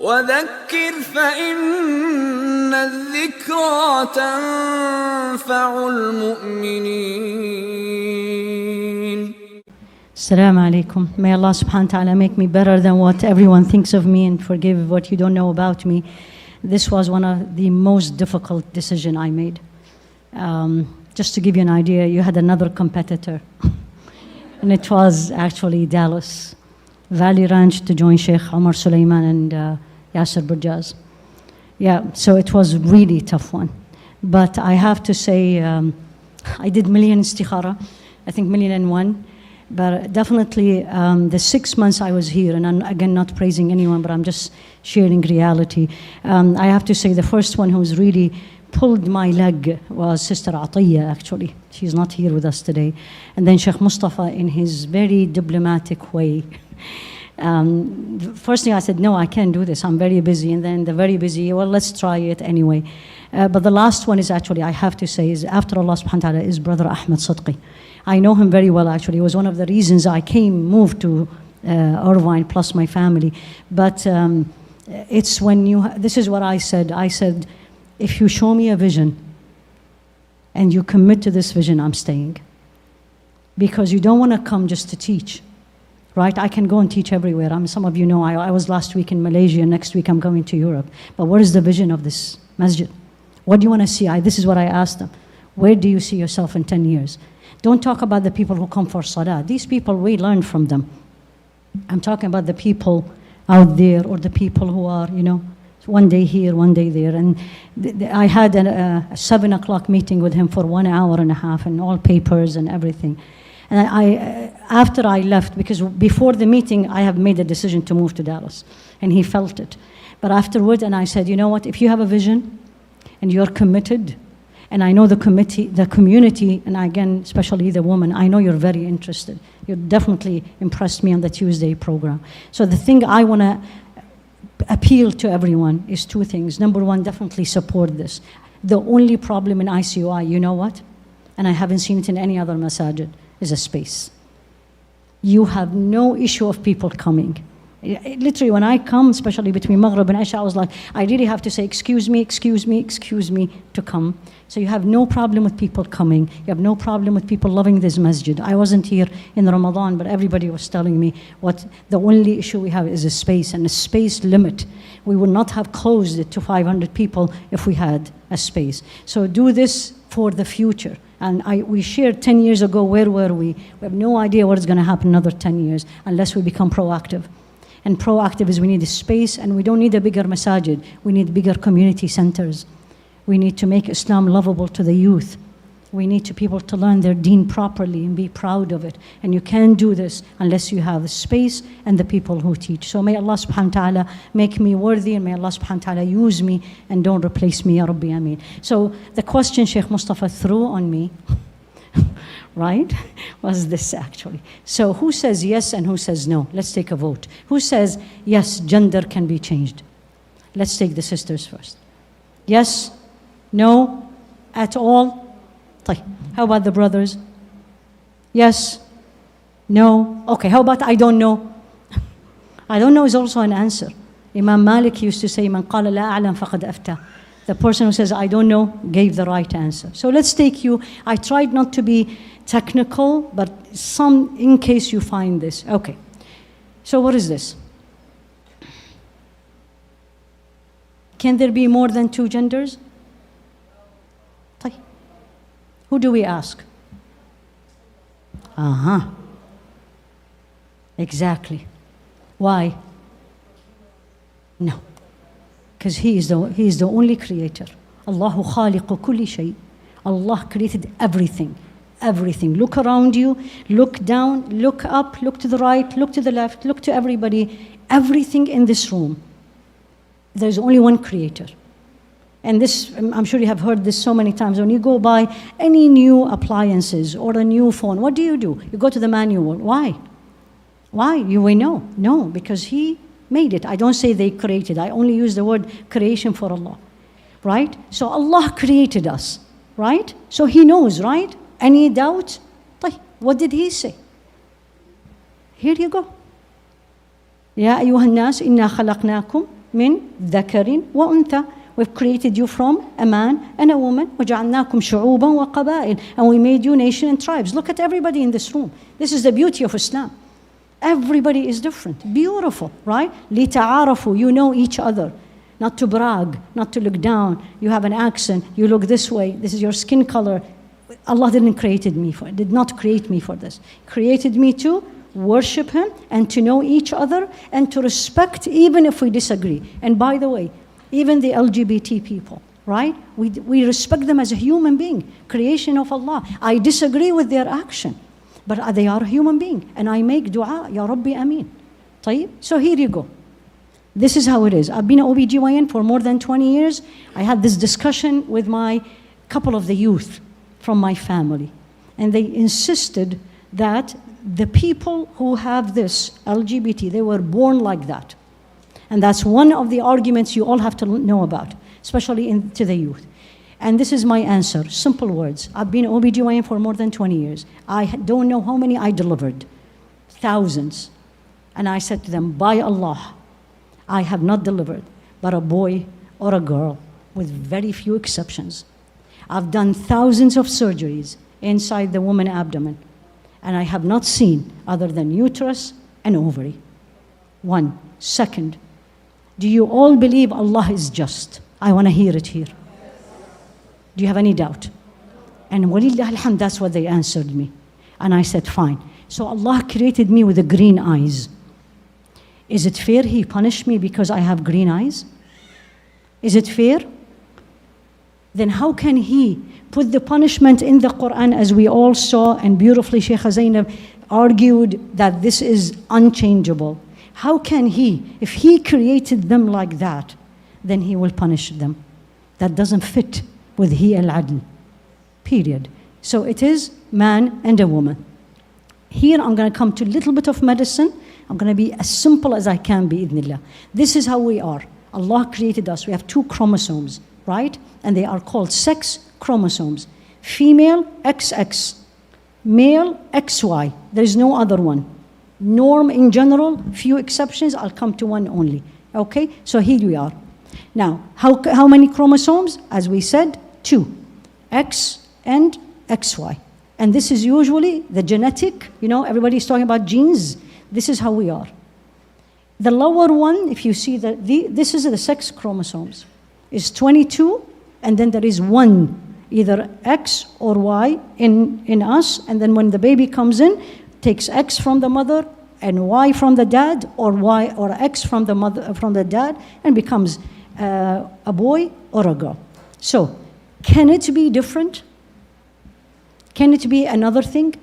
وذكر فإن الذكرى تنفع المؤمنين. Assalamu alaikum. May Allah subhanahu wa ta'ala make me better than what everyone thinks of me and forgive what you don't know about me. This was one of the most difficult decisions I made. Just to give you an idea, you had another competitor. And it was actually Dallas Valley Ranch to join Sheikh Omar Sulaiman and Yasser Burjaz. Yeah, so it was really tough one. But I have to say, I did million istikhara, I think 1,000,001. But definitely the 6 months I was here, and I'm again not praising anyone, but I'm just sharing reality. I have to say the first one who's really pulled my leg was Sister Atiyya, actually. She's not here with us today. And then Sheikh Mustafa in his very diplomatic way. First thing I said, no, I can't do this. I'm very busy. And then the very busy, well, let's try it anyway. But the last one is actually, I have to say, is after Allah subhanahu wa ta'ala, is Brother Ahmed Sidqi. I know him very well, actually. It was one of the reasons I moved to Irvine, plus my family. But it's when this is what I said. I said, if you show me a vision and you commit to this vision, I'm staying. Because you don't want to come just to teach, right? I can go and teach everywhere. Some of you know, I was last week in Malaysia. Next week I'm going to Europe. But what is the vision of this masjid? What do you want to see? This is what I asked them. Where do you see yourself in 10 years? Don't talk about the people who come for salah. These people, we learn from them. I'm talking about the people out there, or the people who are, one day here, one day there. And I had a 7 o'clock meeting with him for 1 hour and a half, and all papers and everything. And after I left, because before the meeting, I have made a decision to move to Dallas, and he felt it. But afterward, and I said, you know what, if you have a vision and you're committed, and I know the community, and again, especially the woman, I know you're very interested. You definitely impressed me on the Tuesday program. So the thing I want to appeal to everyone is 2 things. Number one, definitely support this. The only problem in ICOI, you know what? And I haven't seen it in any other masajid, is a space. You have no issue of people coming. Literally, when I come, especially between Maghrib and Isha, I was like, I really have to say, excuse me to come. So you have no problem with people coming. You have no problem with people loving this masjid. I wasn't here in Ramadan, but everybody was telling me what the only issue we have is a space, and a space limit. We would not have closed it to 500 people if we had a space. So do this for the future. And we shared 10 years ago, where were we? We have no idea what is going to happen another 10 years unless we become proactive. And proactive is we need a space, and we don't need a bigger masajid. We need bigger community centers. We need to make Islam lovable to the youth. We need people to learn their deen properly and be proud of it. And you can't do this unless you have the space and the people who teach. So may Allah subhanahu wa ta'ala make me worthy, and may Allah subhanahu wa ta'ala use me and don't replace me, Ya Rabbi Ameen. So the question Sheikh Mustafa threw on me, right, was this actually. So who says yes and who says no? Let's take a vote. Who says yes, gender can be changed? Let's take the sisters first. Yes, no, at all? How about the brothers? Yes, no, okay, how about I don't know? I don't know is also an answer. Imam Malik used to say, Man qala la a'lam faqad afta. The person who says, I don't know, gave the right answer. So let's take you, I tried not to be technical, but in case you find this. Okay, so what is this? Can there be more than 2 genders? Who do we ask? Exactly. Why? No. Because he is the only creator. Allahu khaliqu kulli shay. Allah created everything. Everything. Look around you, look down, look up, look to the right, look to the left, look to everybody. Everything in this room. There's only one creator. And this, I'm sure you have heard this so many times. When you go buy any new appliances or a new phone, what do? You go to the manual. Why? Why? We know. No, because he made it. I don't say they created. I only use the word creation for Allah. Right? So Allah created us. Right? So he knows, right? Any doubt? What did he say? Here you go. يا أيها الناس إنا خلقناكم من ذكر وأنثى. We've created you from a man and a woman. وَجَعَلْنَاكُمْ شُعُوبًا وَقَبَائِلَ. And we made you nation and tribes. Look at everybody in this room. This is the beauty of Islam. Everybody is different. Beautiful, right? لِتَعَارَفُوا. You know each other. Not to brag, not to look down. You have an accent. You look this way. This is your skin color. Allah did not create me for this. Created me to worship Him and to know each other and to respect even if we disagree. And by the way, even the LGBT people, right? We respect them as a human being, creation of Allah. I disagree with their action, but they are a human being. And I make dua, Ya Rabbi Ameen. طيب? So here you go. This is how it is. I've been an OBGYN for more than 20 years. I had this discussion with my couple of the youth from my family. And they insisted that the people who have this LGBT, they were born like that. And that's one of the arguments you all have to know about, especially to the youth. And this is my answer, simple words. I've been OBGYN for more than 20 years. I don't know how many I delivered, thousands. And I said to them, by Allah, I have not delivered but a boy or a girl, with very few exceptions. I've done thousands of surgeries inside the woman's abdomen, and I have not seen other than uterus and ovary. One. Second, do you all believe Allah is just? I want to hear it here. Do you have any doubt? And walillah alhamd, that's what they answered me. And I said, fine. So Allah created me with the green eyes. Is it fair He punished me because I have green eyes? Is it fair? Then how can He put the punishment in the Qur'an, as we all saw, and beautifully Shaykh Zainab argued that this is unchangeable. How can He, if He created them like that, then He will punish them? That doesn't fit with He al-Adl, period. So it is man and a woman. Here I'm going to come to a little bit of medicine. I'm going to be as simple as I can, bi'idhnillah. This is how we are. Allah created us. We have 2 chromosomes, right? And they are called sex chromosomes. Female, XX. Male, XY. There is no other one. Norm in general, few exceptions. I'll come to one only. Okay? So here we are. Now, how many chromosomes? As we said, 2. X and XY. And this is usually the genetic, everybody's talking about genes. This is how we are. The lower one, if you see this is the sex chromosomes, is 22, and then there is 1, either X or Y in us, and then when the baby comes in, takes X from the mother and Y from the dad, or Y or X from the mother from the dad, and becomes a boy or a girl. So, can it be different? Can it be another thing?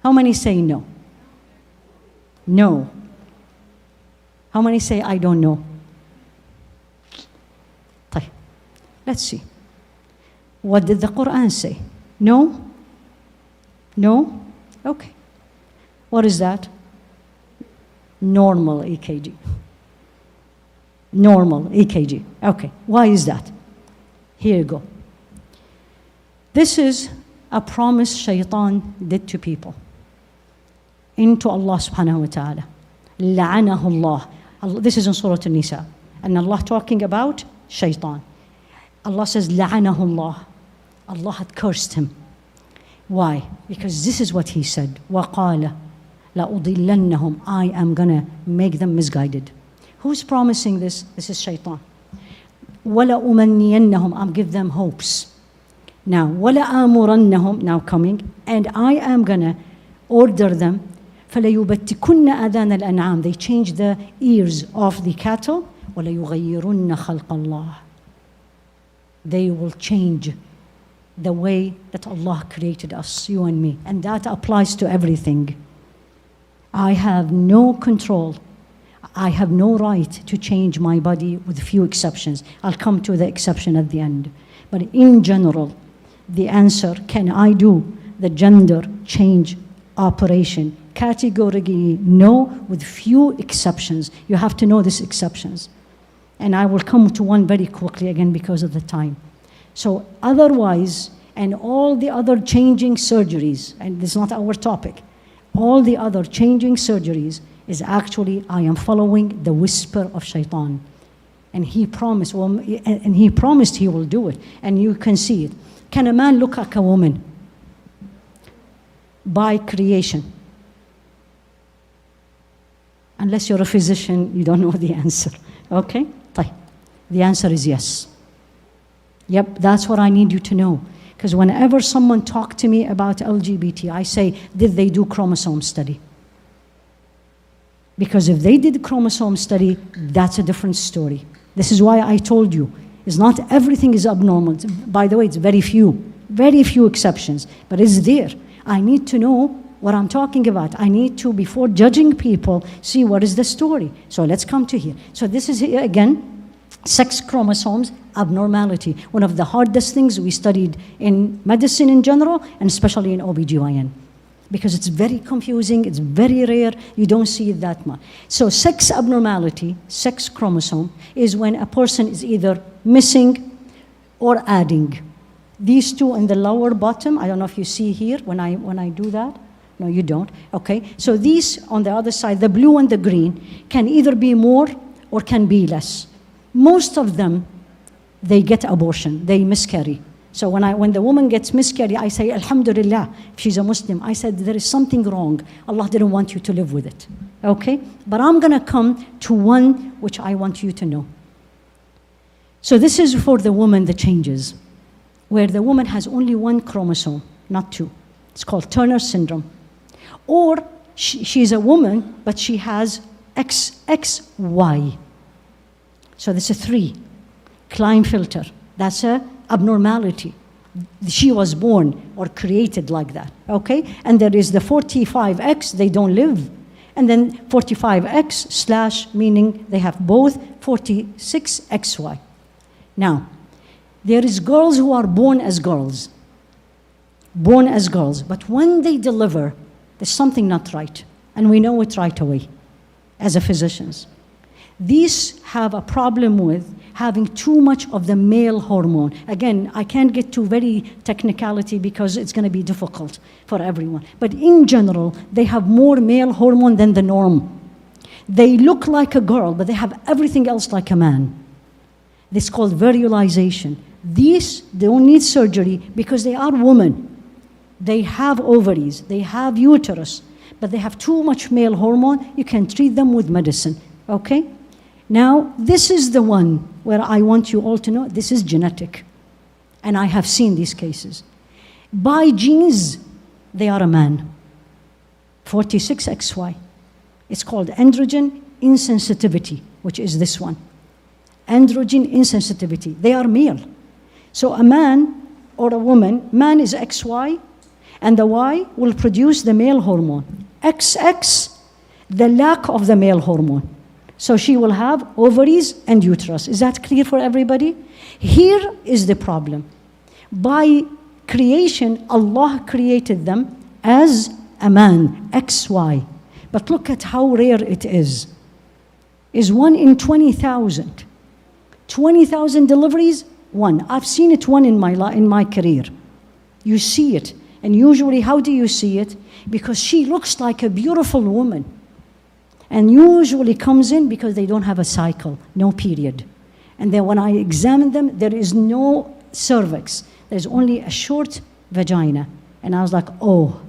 How many say no? No. How many say I don't know? Let's see. What did the Qur'an say? No? No? Okay. What is that? Normal EKG. Normal EKG. Okay. Why is that? Here you go. This is a promise Shaitan did to people. Into Allah subhanahu wa ta'ala. La'anahu Allah. This is in Surah An-Nisa. And Allah talking about Shaitan. Allah says, La'anahu Allah. Allah had cursed him. Why? Because this is what He said. وَقَالَ لَأُضِلَّنَّهُمْ. I am going to make them misguided. Who's promising this? This is Shaitan. وَلَأُمَنِّيَنَّهُمْ. I'll give them hopes. Now, وَلَآمُرَنَّهُمْ. Now coming. And I am going to order them. فَلَيُبَتِّكُنَّ أَذَانَ الْأَنْعَامِ. They change the ears of the cattle. وَلَيُغَيِّرُنَّ خَلْقَ اللَّهِ. They will change the way that Allah created us, you and me. And that applies to everything. I have no control. I have no right to change my body, with few exceptions. I'll come to the exception at the end. But in general, the answer, can I do the gender change operation? Categorically no, with few exceptions. You have to know these exceptions. And I will come to one very quickly again because of the time. So otherwise, and all the other changing surgeries, and this is not our topic, all the other changing surgeries, is actually, I am following the whisper of shaitan. And he promised, he will do it. And you can see it. Can a man look like a woman? By creation. Unless you're a physician, you don't know the answer. Okay? The answer is yes. Yep, that's what I need you to know. Because whenever someone talks to me about LGBT, I say, did they do chromosome study? Because if they did chromosome study, that's a different story. This is why I told you, it's not everything is abnormal. By the way, it's very few exceptions, but it's there. I need to know what I'm talking about. I need to, before judging people, see what is the story. So let's come to here. So this is, again, sex chromosomes abnormality. One of the hardest things we studied in medicine in general, and especially in OBGYN. Because it's very confusing, it's very rare, you don't see it that much. So sex abnormality, sex chromosome, is when a person is either missing or adding. These two in the lower bottom, I don't know if you see here when I do that. No, you don't. Okay, so these on the other side, the blue and the green, can either be more or can be less. Most of them, they get abortion, they miscarry. So when the woman gets miscarried, I say, Alhamdulillah, if she's a Muslim, I said, there is something wrong. Allah didn't want you to live with it. Okay? But I'm going to come to one which I want you to know. So this is for the woman, the changes, where the woman has only one chromosome, not two. It's called Turner syndrome. Or she's a woman, but she has XXY. So this is 3. Klinefelter. That's a abnormality. She was born or created like that, okay? And there is the 45X, they don't live. And then 45X / meaning they have both 46XY. Now, there is girls who are born as girls. Born as girls. But when they deliver, there's something not right. And we know it right away as a physicians. These have a problem with having too much of the male hormone. Again, I can't get to very technicality because it's going to be difficult for everyone. But in general, they have more male hormone than the norm. They look like a girl, but they have everything else like a man. This is called virilization. These, they don't need surgery because they are women. They have ovaries, they have uterus, but they have too much male hormone. You can treat them with medicine, okay? Now, this is the one where I want you all to know this is genetic. And I have seen these cases. By genes, they are a man. 46XY. It's called androgen insensitivity, which is this one. Androgen insensitivity. They are male. So a man or a woman, man is XY, and the Y will produce the male hormone. XX, the lack of the male hormone. So she will have ovaries and uterus. Is that clear for everybody? Here is the problem. By creation, Allah created them as a man, XY. But look at how rare it is. Is 1 in 20,000. 20,000 deliveries, 1. I've seen it 1 in my career. You see it. And usually, how do you see it? Because she looks like a beautiful woman. And usually comes in because they don't have a cycle, no period. And then when I examine them, there is no cervix. There's only a short vagina. And I was like, oh.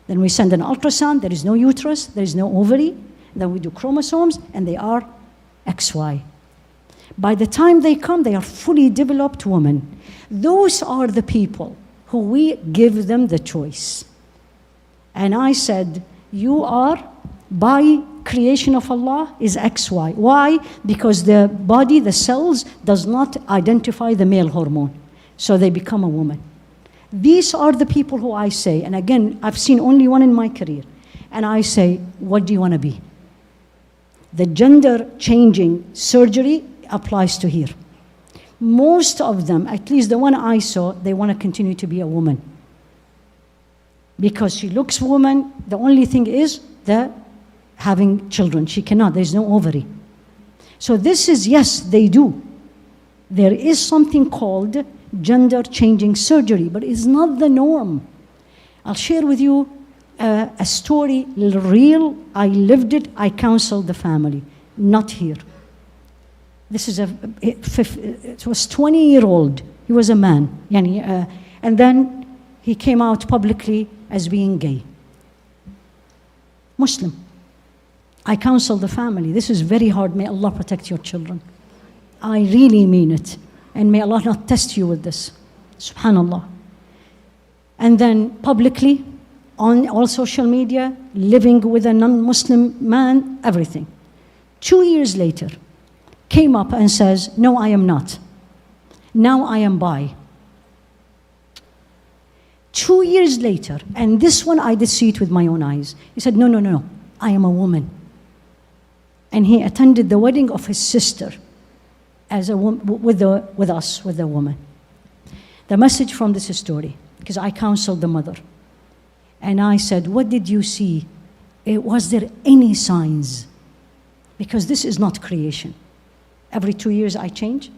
Then we send an ultrasound, there is no uterus, there is no ovary. Then we do chromosomes, and they are XY. By the time they come, they are fully developed women. Those are the people who we give them the choice. And I said, you are, by creation of Allah, is XY. Why? Because the body, the cells, does not identify the male hormone. So they become a woman. These are the people who I say, and again, I've seen only 1 in my career. And I say, what do you want to be? The gender changing surgery applies to here. Most of them, at least the one I saw, they want to continue to be a woman. Because she looks woman, the only thing is the having children. She cannot, there's no ovary. So this is, yes, they do. There is something called gender changing surgery, but it's not the norm. I'll share with you a story, real, I lived it, I counseled the family, not here. This is it was 20-year-old, he was a man, and then he came out publicly as being gay. Muslim. I counsel the family. This is very hard. May Allah protect your children. I really mean it. And may Allah not test you with this. Subhanallah. And then publicly, on all social media, living with a non-Muslim man, everything. 2 years later, came up and says, no, I am not. Now I am bi. 2 years later, and this one I did see it with my own eyes. He said, no, I am a woman. And he attended the wedding of his sister as a with the woman. The message from this story, because I counseled the mother. And I said, what did you see? Was there any signs? Because this is not creation. Every 2 years I change.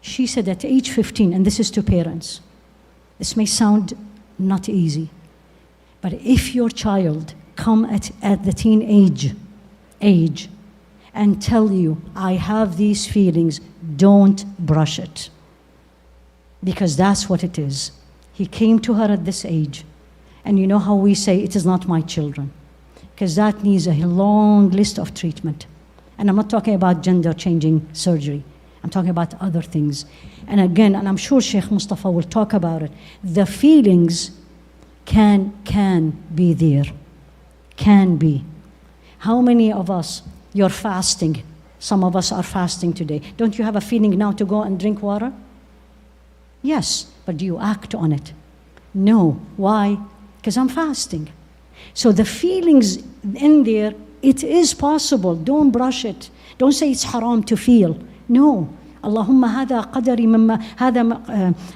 She said at age 15, and this is to parents, this may sound not easy, but if your child come at the teenage age and tell you, I have these feelings, don't brush it. Because that's what it is. He came to her at this age. And you know how we say, it is not my children. Because that needs a long list of treatment. And I'm not talking about gender-changing surgery. I'm talking about other things. And again, and I'm sure Sheikh Mustafa will talk about it, the feelings can be there. Can be. How many of us, you're fasting? Some of us are fasting today. Don't you have a feeling now to go and drink water? Yes, but do you act on it? No. Why? Because I'm fasting. So the feelings in there, it is possible. Don't brush it. Don't say it's haram to feel. No. اللهم هذا قدري مما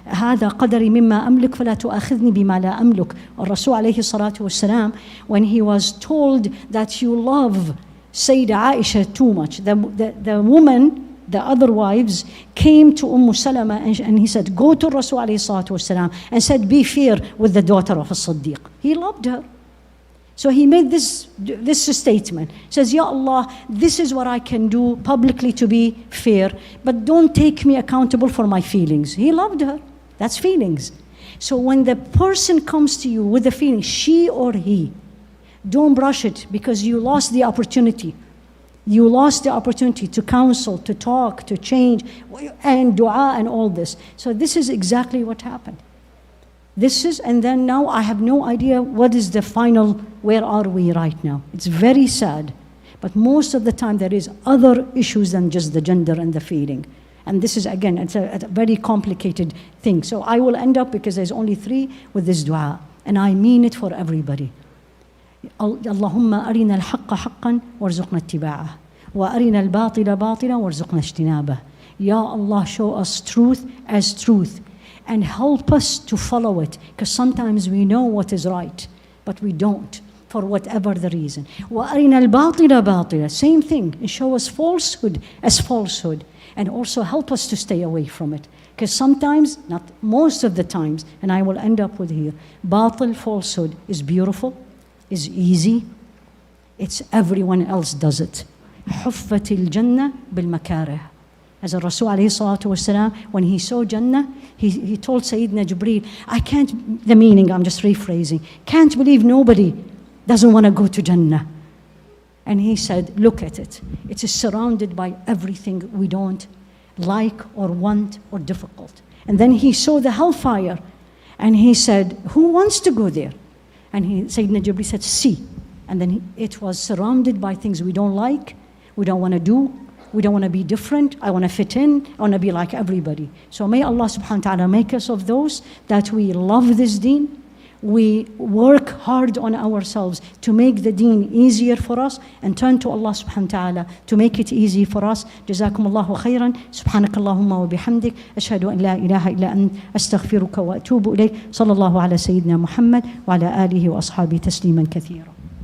هذا قدري مما أملك فلا تؤاخذني بما لا أملك. الرسول عليه الصلاة والسلام, when he was told that you love Sayyidah Aisha too much, the woman, the other wives, came to Salama and he said, go to Rasul alayhi salatu wasalam and said, be fair with the daughter of As-Siddiq. He loved her. So he made this statement. Says, Ya Allah, this is what I can do publicly to be fair, but don't take me accountable for my feelings. He loved her. That's feelings. So when the person comes to you with the feeling, she or he, don't brush it because you lost the opportunity. You lost the opportunity to counsel, to talk, to change, and dua and all this. So this is exactly what happened. And then now I have no idea what is the final, where are we right now? It's very sad. But most of the time there is other issues than just the gender and the feeling. And this is, again, it's a very complicated thing. So I will end up, because there's only 3, with this dua. And I mean it for everybody. Allahumma arina al-haqqa haqqan warzuqna ittiba'ah. Wa arina al-batila batila warzuqna ijtinabah. Ya Allah, show us truth as truth. And help us to follow it. Because sometimes we know what is right, but we don't, for whatever the reason. وَأَرِنَا الْبَاطِلَ بَاطِلًا. Same thing. And show us falsehood as falsehood. And also help us to stay away from it. Because sometimes, not most of the times, and I will end up with here, batil, falsehood, is beautiful, is easy. It's everyone else does it. حُفَّتِ الْجَنَّةِ بِالْمَكَارِهِ. As a Rasul alayhi salatu wasalam, when he saw Jannah, he told Sayyidina Jibreel, I can't, the meaning, I'm just rephrasing, can't believe nobody doesn't want to go to Jannah. And he said, look at it. It is surrounded by everything we don't like or want or difficult. And then he saw the hellfire, and he said, who wants to go there? And Sayyidina Jibreel said, see. And then it was surrounded by things we don't like, we don't want to do, we don't want to be different. I want to fit in. I want to be like everybody. So may Allah subhanahu wa ta'ala make us of those that we love this deen. We work hard on ourselves to make the deen easier for us and turn to Allah subhanahu wa ta'ala to make it easy for us. جزاكم الله خيرا. سبحانك اللهم وبحمدك. أشهد أن لا إله إلا أنت. أستغفرك وأتوب إليك. صلى الله على سيدنا محمد وعلى آله وأصحابه تسليما كثيرا.